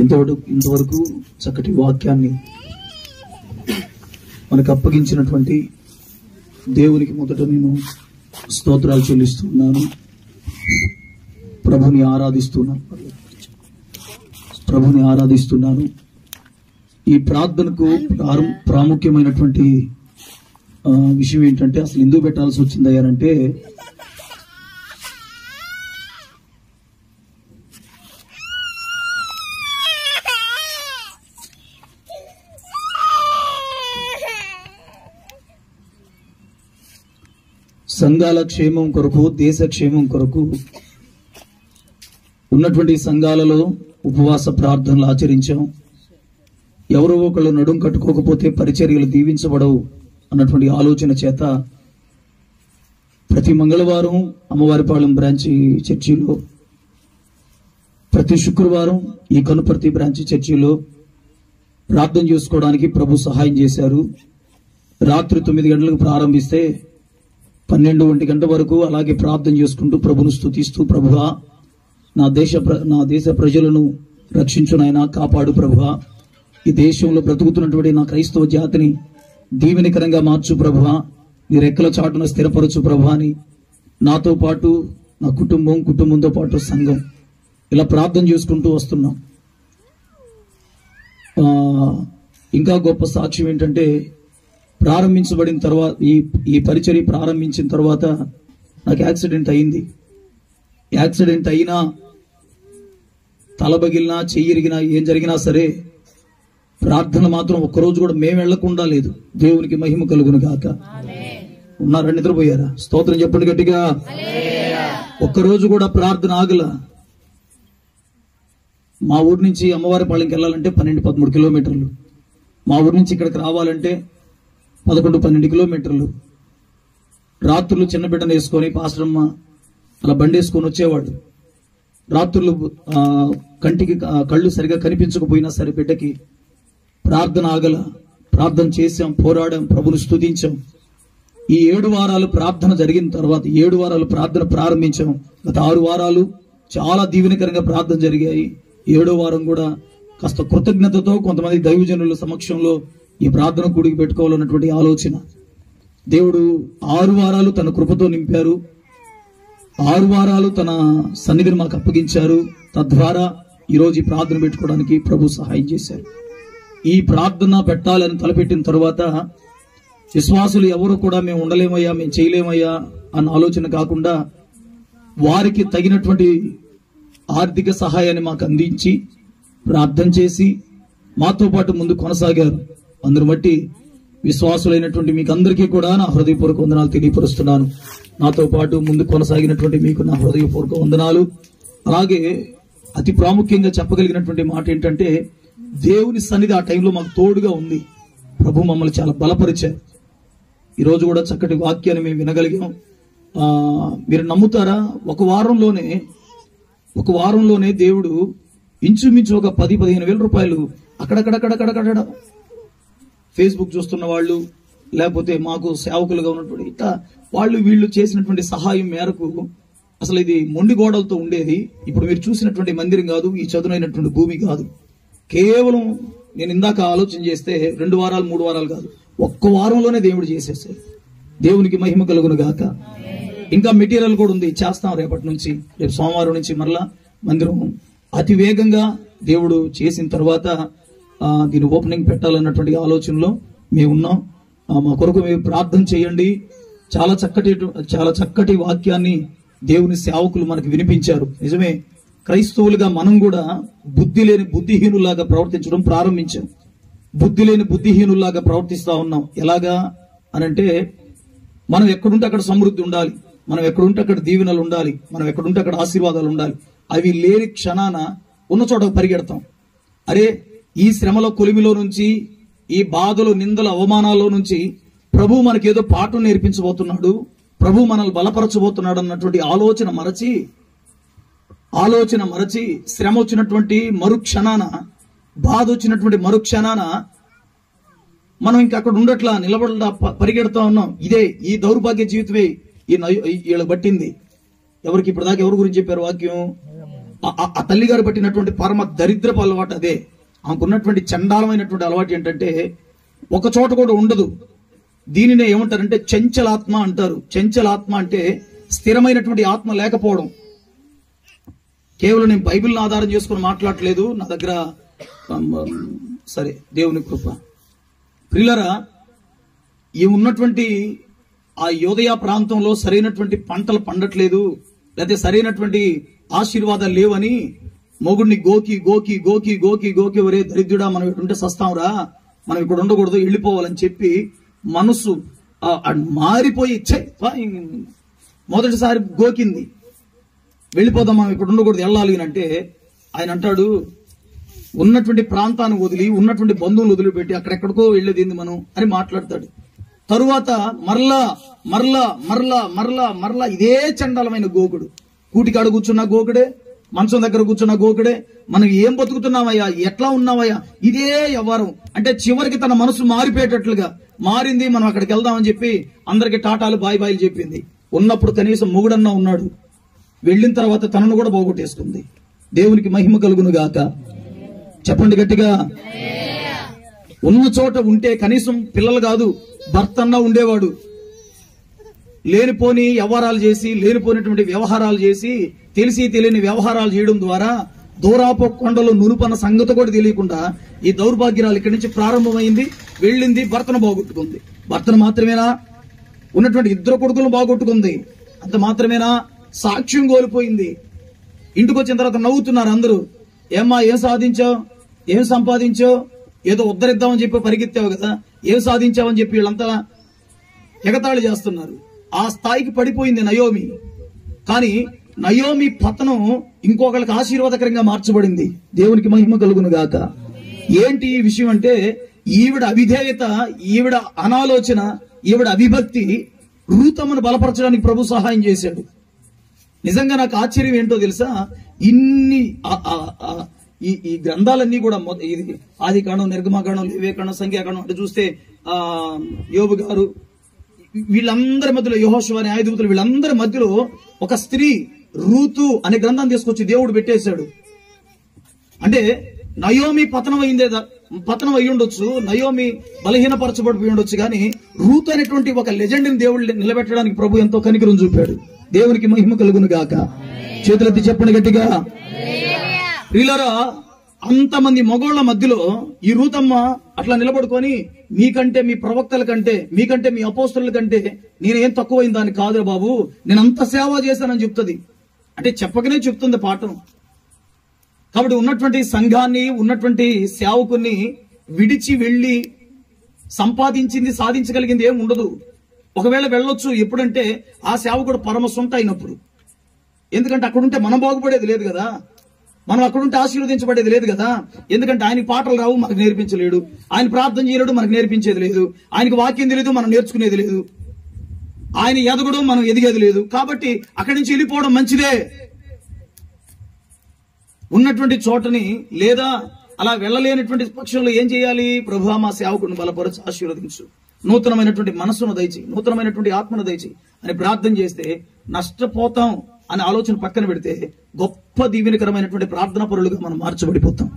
ఇంతవరకు చక్కటి వాక్యాన్ని మనకు అప్పగించినటువంటి దేవునికి మొదట నేను స్తోత్రాలు చెల్లిస్తున్నాను. ప్రభుని ఆరాధిస్తున్నాను. ఈ ప్రార్థనకు ప్రాముఖ్యమైనటువంటి విషయం ఏంటంటే, అసలు ఎందుకు పెట్టాల్సి వచ్చిందయ్యారంటే, సంఘాల క్షేమం కొరకు, దేశ క్షేమం కొరకు ఉన్నటువంటి సంఘాలలో ఉపవాస ప్రార్థనలు ఆచరించాం. ఎవరో ఒకళ్ళు నడుం కట్టుకోకపోతే పరిచర్యలు దీవించబడవు అన్నటువంటి ఆలోచన చేత ప్రతి మంగళవారం అమ్మవారిపాలెం బ్రాంచి చర్చిలో, ప్రతి శుక్రవారం ఈ కనుపర్తి బ్రాంచి చర్చిలో ప్రార్థన చేసుకోవడానికి ప్రభు సహాయం చేశారు. రాత్రి 9 గంటలకు ప్రారంభిస్తే 12-1 గంట వరకు అలాగే ప్రార్థన చేసుకుంటూ ప్రభును స్తుతిస్తూ, ప్రభువా నా దేశ ప్రజలను రక్షించు నాయనా, కాపాడు ప్రభువా, ఈ దేశంలో బ్రతుకుతున్నటువంటి నా క్రైస్తవ జాతిని దీవెనకరంగా మార్చు ప్రభువా, నీ రెక్కల చాటున స్థిరపరచు ప్రభువా అని నాతో పాటు నా కుటుంబంతో పాటు సంఘం ఇలా ప్రార్థన చేసుకుంటూ వస్తున్నాం. ఇంకా గొప్ప సాక్ష్యం ఏంటంటే, ప్రారంభించబడిన తర్వాత ఈ పరిచర్య ప్రారంభించిన తర్వాత నాకు యాక్సిడెంట్ అయింది. యాక్సిడెంట్ అయినా, తల పగిలినా, చెయ్యి ఇరిగినా, ఏం జరిగినా సరే ప్రార్థన మాత్రం ఒక్కరోజు కూడా మేము వెళ్లకుండా లేదు. దేవునికి మహిమ కలుగును గాక. ఉన్నారా? నిద్రపోయారా? స్తోత్రం చెప్పండి గట్టిగా. ఒక్కరోజు కూడా ప్రార్థన ఆగల. మా ఊరి నుంచి అమ్మవారిపాలెంకి వెళ్ళాలంటే 12-13 కిలోమీటర్లు, మా ఊరి నుంచి ఇక్కడికి రావాలంటే 11-12 కిలోమీటర్లు. రాత్రులు చిన్న బిడ్డను వేసుకొని పాస్టరమ్మ అలా బండి వేసుకొని వచ్చేవాడు. రాత్రులు కళ్ళు సరిగా కనిపించకపోయినా సరే బిడ్డకి ప్రార్థన ఆగల. ప్రార్థన చేశాం, పోరాడాం, ప్రభుని స్తుతించాం. ఈ 7 వారాలు ప్రార్థన జరిగిన తర్వాత 7 వారాలు ప్రార్థన ప్రారంభించాం. గత 6 వారాలు చాలా దీవెనకరంగా ప్రార్థన జరిగాయి. 7వ వారం కూడా కాస్త కృతజ్ఞతతో కొంతమంది దైవజనుల సమక్షంలో ఈ ప్రార్థన కూడికి పెట్టుకోవాలన్నటువంటి ఆలోచన. దేవుడు 6 వారాలు తన కృపతో నింపారు. 6 వారాలు తన సన్నిధిని మాకు అప్పగించారు. తద్వారా ఈరోజు ఈ ప్రార్థన పెట్టుకోవడానికి ప్రభు సహాయం చేశారు. ఈ ప్రార్థన పెట్టాలని తలపెట్టిన తర్వాత విశ్వాసులు ఎవరు కూడా మేము ఉండలేమయ్యా, మేము చేయలేమయ్యా అన్న ఆలోచన కాకుండా వారికి తగినటువంటి ఆర్థిక సహాయాన్ని మాకు అందించి ప్రార్థన చేసి మాతో పాటు ముందు కొనసాగారు. అందరు బట్టి విశ్వాసులైనటువంటి మీకు అందరికీ కూడా నా హృదయపూర్వక వందనాలు తెలియపరుస్తున్నాను. నాతో పాటు ముందు కొనసాగినటువంటి మీకు నా హృదయపూర్వక వందనాలు. అలాగే అతి ప్రాముఖ్యంగా చెప్పగలిగినటువంటి మాట ఏంటంటే, దేవుని సన్నిధి ఆ టైంలో మాకు తోడుగా ఉంది. ప్రభు మమ్మల్ని చాలా బలపరిచారు. ఈరోజు కూడా చక్కటి వాక్యాన్ని మేము వినగలిగాం. మీరు నమ్ముతారా? ఒక వారంలోనే దేవుడు ఇంచుమించు ఒక 10-15 వేల రూపాయలు అక్కడక్కడ ఫేస్బుక్ చూస్తున్న వాళ్ళు, లేకపోతే మాకు సేవకులుగా ఉన్నటువంటి ఇట్లా వీళ్ళు చేసినటువంటి సహాయం మేరకు అసలు ఇది మొండి గోడలతో ఉండేది. ఇప్పుడు మీరు చూసినటువంటి మందిరం కాదు, ఈ చదునైనటువంటి భూమి కాదు. కేవలం నేను ఇందాక ఆలోచన చేస్తే 2 వారాలు 3 వారాలు కాదు, ఒక్క వారంలోనే దేవుడు చేసేసారు. దేవునికి మహిమ కలుగును గాక. ఇంకా మెటీరియల్ కూడా ఉంది, చేస్తాం రేపటి నుంచి. రేపు సోమవారం నుంచి మరలా మందిరం అతి వేగంగా దేవుడు చేసిన తర్వాత దీని ఓపెనింగ్ పెట్టాలన్నటువంటి ఆలోచనలో మేము ఉన్నాం. మా కొరకు మీరు ప్రార్థన చేయండి. చాలా చక్కటి వాక్యాన్ని దేవుని సేవకులు మనకు వినిపించారు. నిజమే, క్రైస్తవులుగా మనం కూడా బుద్ధిహీనులాగా ప్రవర్తించడం ప్రారంభించాం. బుద్ధిహీనులాగా ప్రవర్తిస్తా ఉన్నాం. ఎలాగా అనంటే, మనం ఎక్కడుంటే అక్కడ సమృద్ధి ఉండాలి, మనం ఎక్కడుంటే అక్కడ దీవెనలు ఉండాలి, మనం ఎక్కడుంటే అక్కడ ఆశీర్వాదాలు ఉండాలి. అవి లేని క్షణాన ఉన్న చోట పరిగెడతాం. అరే, ఈ శ్రమల కొలిమిలో నుంచి, ఈ బాధలు, నిందల, అవమానాల్లో నుంచి ప్రభు మనకేదో పాఠం నేర్పించబోతున్నాడు, ప్రభు మనల్ని బలపరచబోతున్నాడు అన్నటువంటి ఆలోచన మరచి శ్రమ వచ్చినటువంటి మరుక్షణాన, బాధ వచ్చినటువంటి మరుక్షణాన మనం ఇంకా అక్కడ ఉండట్లా, నిలబడలా, పరిగెడతా ఉన్నాం. ఈ దౌర్భాగ్య జీవితమే వీళ్ళకి పట్టింది. ఎవరికి ఇప్పటిదాకా ఎవరి గురించి చెప్పారు వాక్యం? ఆ తల్లిగారు పట్టినటువంటి పరమ దరిద్రపు అలవాటు అదే. ఆమెకున్నటువంటి చండాలమైనటువంటి అలవాటు ఏంటంటే ఒక చోట కూడా ఉండదు. దీనినే ఏమంటారంటే చంచలాత్మ అంటారు. చంచలాత్మ అంటే స్థిరమైనటువంటి ఆత్మ లేకపోవడం. కేవలం నేను బైబిల్ని ఆధారం చేసుకుని మాట్లాడట్లేదు, నా దగ్గర సరే దేవుని కృప. ప్రియులారా, ఈ ఉన్నటువంటి ఆ యోదయ ప్రాంతంలో సరైనటువంటి పంటలు పండట్లేదు, లేకపోతే సరైనటువంటి ఆశీర్వాదాలు లేవని మొగుడిని గోకి గోకి గోకి గోకి గోకి ఒరే దరిద్రుడా మనం ఇక్కడ ఉంటే సస్తాంరా, మనం ఇక్కడ ఉండకూడదు, వెళ్ళిపోవాలని చెప్పి మనసు మారిపోయి మొదటిసారి గోకింది, వెళ్ళిపోదాం మనం ఇక్కడ ఉండకూడదు, వెళ్ళాలి అంటే ఆయన అంటాడు, ఉన్నటువంటి ప్రాంతాన్ని వదిలి ఉన్నటువంటి బంధువులు వదిలిపెట్టి అక్కడెక్కడికో వెళ్ళేది ఏంది మనం అని మాట్లాడతాడు. తరువాత మరలా మరలా మరలా మరలా మరలా ఇదే చండాలమైన గోకుడు. కూటికాడ కూర్చున్న గోకుడే, మంచం దగ్గర కూర్చున్న గోకుడే, మనం ఏం బతుకుతున్నావయ్యా, ఎట్లా ఉన్నావయ్యా, ఇదే వ్యవహారం. అంటే చివరికి తన మనసు మారిపోయేటట్లుగా మారింది. మనం అక్కడికి వెళ్దామని చెప్పి అందరికి టాటాలు బాయ్ బాయిలు చెప్పింది. ఉన్నప్పుడు కనీసం మొగుడన్నా ఉన్నాడు, వెళ్ళిన తర్వాత తనను కూడా పోగొట్టేసుకుంది. దేవునికి మహిమ కలుగును గాక. చెప్పండి గట్టిగా. ఉన్న చోట ఉంటే కనీసం పిల్లలు కాదు భర్త అన్నా ఉండేవాడు. లేనిపోని వ్యవహారాలు చేసి, లేనిపోయినటువంటి వ్యవహారాలు చేసి, తెలిసి తెలియని వ్యవహారాలు చేయడం ద్వారా దూరాపు కొండలో నునుపన్న సంగతి కూడా తెలియకుండా ఈ దౌర్భాగ్యాలు ఇక్కడి నుంచి ప్రారంభమైంది, వెళ్ళింది, భర్తను బాగొట్టుకుంది. భర్తను మాత్రమేనా, ఉన్నటువంటి ఇద్దరు కొడుకులను బాగొట్టుకుంది. అంత మాత్రమేనా, సాక్ష్యం కోల్పోయింది. ఇంటికి వచ్చిన తర్వాత నవ్వుతున్నారు అందరూ, ఏమ్మా ఏం సాధించావు, ఏం సంపాదించావు, ఏదో ఉద్ధరిద్దామని చెప్పి పరిగెత్తావు కదా, ఏం సాధించావని చెప్పి వీళ్ళంతా ఎగతాళి చేస్తున్నారు. ఆ స్థాయికి పడిపోయింది నయోమి. కానీ నయోమి పతనం ఇంకొకరికి ఆశీర్వాదకరంగా మార్చబడింది. దేవునికి మహిమ కలుగును గాక. ఏంటి ఈ విషయం అంటే, ఈవిడ అవిధేయత, ఈవిడ అనాలోచన, ఈవిడ అవిభక్తి రూతమ్మను బలపరచడానికి ప్రభు సహాయం చేశాడు. నిజంగా నాకు ఆశ్చర్యం ఏంటో తెలుసా, ఇన్ని ఈ గ్రంథాలన్నీ కూడా ఇది ఆది కాండం, నిర్గమకాండం, లేవియకాండం, సంఖ్యాకాండం అంటే చూస్తే యోబు గారు, వీళ్ళందరి మధ్యలో యెహోషువ అనే న్యాయాధిపతులు, వీళ్ళందరి మధ్యలో ఒక స్త్రీ రూతు అనే గ్రంథాన్ని తీసుకొచ్చి దేవుడు పెట్టేశాడు. అంటే నయోమి పతనం అయి ఉండొచ్చు, నయోమి బలహీనపరచబడిపోయి ఉండొచ్చు, కానీ రూతు అనేటువంటి ఒక లెజెండ్ ని దేవుడు నిలబెట్టడానికి ప్రభు ఎంతో కనికరం చూపాడు. దేవునికి మహిమ కలుగును గాక. చేతులెత్తి చెప్పండి గట్టిగా. ప్రియులారా, అంతమంది మగోళ్ల మధ్యలో ఈ రూతమ్మ అట్లా నిలబడుకొని, మీకంటే మీ ప్రవక్తల కంటే, మీకంటే మీ అపోస్తలుల కంటే నేనేం తక్కువైన దాన్ని కాదు బాబు, నేను అంత సేవ చేశానని చెప్తుంది. అంటే చెప్పకనే చెప్తుంది పాఠం. కాబట్టి ఉన్నటువంటి సంఘాన్ని, ఉన్నటువంటి సేవకుని విడిచి వెళ్లి సంపాదించింది, సాధించగలిగింది ఏం ఉండదు. ఒకవేళ వెళ్ళొచ్చు ఎప్పుడంటే ఆ సేవకుడు పరమ సొంత అయినప్పుడు. ఎందుకంటే అక్కడుంటే మనం బాగుపడేది లేదు కదా, మనం అక్కడుంటే ఆశీర్వదించబడేది లేదు కదా. ఎందుకంటే ఆయనకి పాటలు రావు, మనకు నేర్పించలేడు. ఆయన ప్రార్థన చేయలేడు, మనకు నేర్పించేది లేదు. ఆయనకు వాక్యం తెలియదు, మనం నేర్చుకునేది లేదు. ఆయన ఎదగడం, మనం ఎదిగేది లేదు. కాబట్టి అక్కడి నుంచి వెళ్ళిపోవడం మంచిదే. ఉన్నటువంటి చోటని, లేదా అలా వెళ్ళలేనటువంటి పక్షంలో ఏం చేయాలి, ప్రభువా మా సేవకుడిని బలపరచు, ఆశీర్వదించు, నూతనమైనటువంటి మనస్సును దయచి, నూతనమైనటువంటి ఆత్మను దయచి అని ప్రార్థన చేస్తే నష్టపోతాం అనే ఆలోచన పక్కన పెడితే గొప్ప దీవెనకరమైనటువంటి ప్రార్థనా పరులుగా మనం మార్చబడిపోతాం.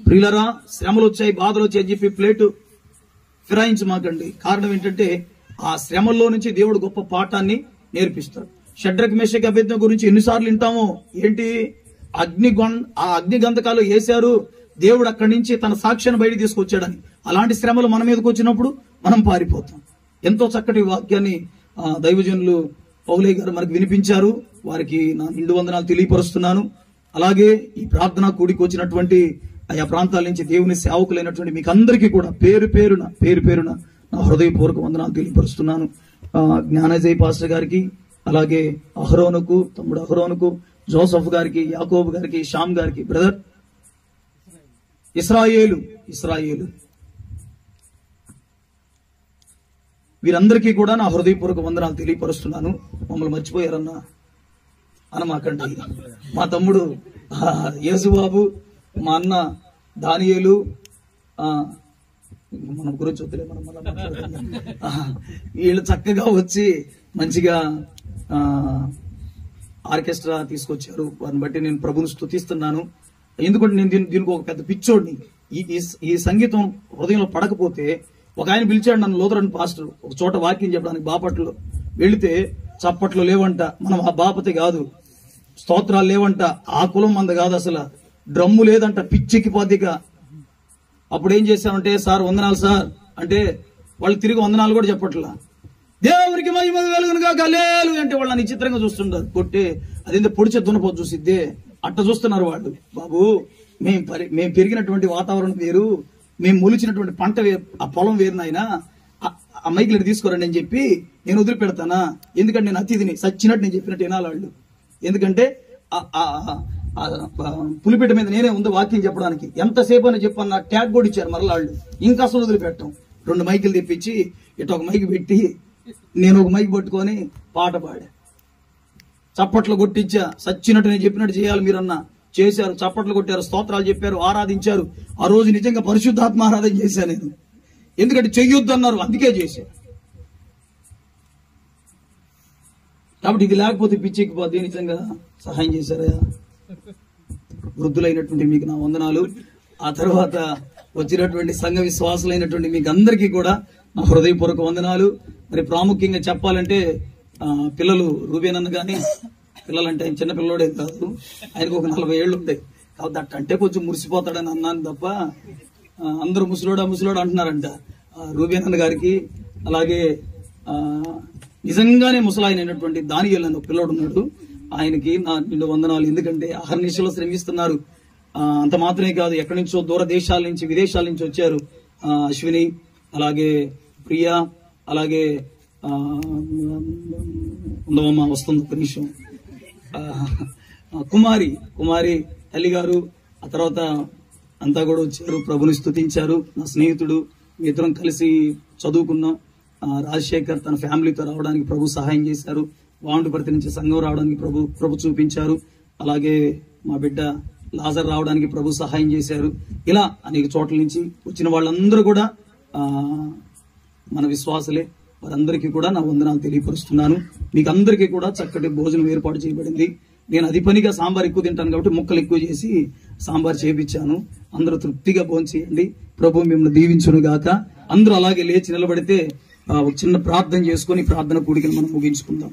ప్రియులరా, శ్రమలు వచ్చాయి, బాధలు వచ్చాయి అని చెప్పి ప్లేటు ఫిరాయించమాకండి. కారణం ఏంటంటే ఆ శ్రమల్లో నుంచి దేవుడు గొప్ప పాఠాన్ని నేర్పిస్తాడు. షడ్రక్ మేషక్ అబేద్నెగో గురించి ఎన్నిసార్లు వింటామో, ఏంటి ఆ అగ్ని గంధకాలు వేశారు, దేవుడు అక్కడి నుంచి తన సాక్ష్యాన్ని బయట తీసుకొచ్చాడని. అలాంటి శ్రమలు మన మీదకి వచ్చినప్పుడు మనం పారిపోతాం. ఎంతో చక్కటి వాక్యాన్ని దైవజనులు పౌలయ్య గారు మనకు వినిపించారు. వారికి నా నిండు వందనాలు తెలియపరుస్తున్నాను. అలాగే ఈ ప్రార్థనా కూడికి వచ్చినటువంటి ఆయా ప్రాంతాల నుంచి దేవుని సేవకులైనటువంటి మీకు అందరికీ కూడా పేరు పేరున నా హృదయపూర్వక వందనాలు తెలియపరుస్తున్నాను. జ్ఞానజయ్ పాస్టర్ గారికి, అలాగే అహరోనుకు, తమ్ముడు అహరోనుకు, జోసఫ్ గారికి, యాకోబు గారికి, శ్యామ్ గారికి, బ్రదర్ ఇస్రాయేలు వీరందరికీ కూడా నా హృదయపూర్వక వందనాలు తెలియపరుస్తున్నాను. మమ్మల్ని మర్చిపోయారన్నా అనమాకండి. మా తమ్ముడు యేసుబాబు, మా అన్న దానియేలు, మన గురించి వద్దులే, మనం వీళ్ళు చక్కగా వచ్చి మంచిగా ఆర్కెస్ట్రా తీసుకొచ్చారు. వారిని బట్టి నేను ప్రభుని స్తుతిస్తున్నాను. ఎందుకంటే నేను దీనికి ఒక పెద్ద పిచ్చోడిని. ఈ సంగీతం హృదయంలో పడకపోతే, ఒక ఆయన పిలిచాడు నన్ను, లూథరన్ పాస్టర్, ఒక చోట వాక్యం చెప్పడానికి బాపట్లో వెళితే చప్పట్లు లేవంట. మనం ఆ బాపతి కాదు, స్తోత్రాలు లేవంట, ఆ కులం మంద కాదు, అసలు డ్రమ్ము లేదంట, పిచ్చెక్కిపోద్దిగా. అప్పుడు ఏం చేశామంటే, సార్ వందనాలు సార్ అంటే వాళ్ళు తిరిగి వందనాలు కూడా చెప్పట్లా. దేవునికి మహిమ కలుగునుగా గలేలు అంటే వాళ్ళని చిత్రంగా చూస్తుంటారు. కొట్టే అదేందో పొడిచే దున్నపోతు చూసిద్దే అట్ట చూస్తున్నారు వాళ్ళు. బాబు, మేము పెరిగినటువంటి వాతావరణం వేరు, మేము మొలిచినటువంటి పంట వేరు, ఆ పొలం వేరు నాయన. ఆ మైకులు తీసుకోరండి అని చెప్పి నేను వదిలిపెడతానా? ఎందుకంటే నేను అతిథిని, సచ్చినట్టు నేను చెప్పినట్టు వినాలి వాళ్ళు. ఎందుకంటే పులిపేట మీద నేనే ఉంది వాక్యం చెప్పడానికి. ఎంతసేపు అని చెప్పన్న ట్యాగ్ కూడా ఇచ్చారు మరలా వాళ్ళు. ఇంకా అసలు వదిలిపెట్టాం. 2 మైకులు తెప్పించి ఇటు ఒక మైక్ పెట్టి నేను ఒక మైక్ పట్టుకొని పాట పాడా. చప్పట్లు కొట్టించా, సచ్చినట్టు నేను చెప్పినట్టు చేయాలి మీరన్నా. చేశారు, చప్పట్లు కొట్టారు, స్తోత్రాలు చెప్పారు, ఆరాధించారు. ఆ రోజు నిజంగా పరిశుద్ధాత్మ ఆరాధన చేశాను నేను. ఎందుకంటే చెయ్యొద్దు అన్నారు, అందుకే చేశాను. కాబట్టి ఇది లేకపోతే పిచ్చెక్కిపోద్ది. నిజంగా సహాయం చేశారా? వృద్ధులైనటువంటి మీకు నా వందనాలు. ఆ తర్వాత వచ్చినటువంటి సంఘ విశ్వాసులైనటువంటి మీకు అందరికీ కూడా నా హృదయపూర్వక వందనాలు. మరి ప్రాముఖ్యంగా చెప్పాలంటే పిల్లలు రూబేనన్న గాని, పిల్లలంటే ఆయన చిన్న పిల్లడే కాదు, ఆయనకు ఒక 40 ఏళ్ళు ఉంటాయి. కాబట్టి అట్టంటే కొంచెం మురిసిపోతాడని అన్నాను తప్ప అందరూ ముసలోడా అంటున్నారంట. రూబేనన్న గారికి, అలాగే నిజంగానే ముసలాయన అయినటువంటి దానియేలు అనే పిల్లోడు ఉన్నాడు, ఆయనకి నా నిండు వందనాలు. ఎందుకంటే అహర్నిశలో శ్రమిస్తున్నారు. అంత మాత్రమే కాదు, ఎక్కడి నుంచో దూర దేశాల నుంచి, విదేశాల నుంచి వచ్చారు. అశ్విని, అలాగే ప్రియా, అలాగే ఉండవమ్మ వస్తుంది ఒక నిమిషం, కుమారి తల్లి గారు, ఆ తర్వాత అంతా కూడా వచ్చారు, ప్రభుని స్తుతించారు. నా స్నేహితుడు, మీ ఇద్దరం కలిసి చదువుకున్నాం. రాజశేఖర్ తన ఫ్యామిలీతో రావడానికి ప్రభు సహాయం చేశారు. వాండుపర్తి నుంచి సంఘం రావడానికి ప్రభు చూపించారు. అలాగే మా బిడ్డ లాజర్ రావడానికి ప్రభు సహాయం చేశారు. ఇలా అనేక చోట్ల నుంచి వచ్చిన వాళ్ళందరూ కూడా మన విశ్వాసులే. వారందరికీ కూడా నా వందనాలు తెలియపరుస్తున్నాను. మీకు అందరికీ కూడా చక్కటి భోజనం ఏర్పాటు చేయబడింది. నేను అది పనిగా సాంబార్ ఎక్కువ తింటాను కాబట్టి ముక్కలు ఎక్కువ చేసి సాంబార్ చేపించాను. అందరూ తృప్తిగా భోంచేయండి. ప్రభు మిమ్మల్ని దీవించును గాక. అందరూ అలాగే లేచి నిలబడితే ఒక చిన్న ప్రార్థన చేసుకుని ప్రార్థన కూడికను మనం ముగించుకుందాం.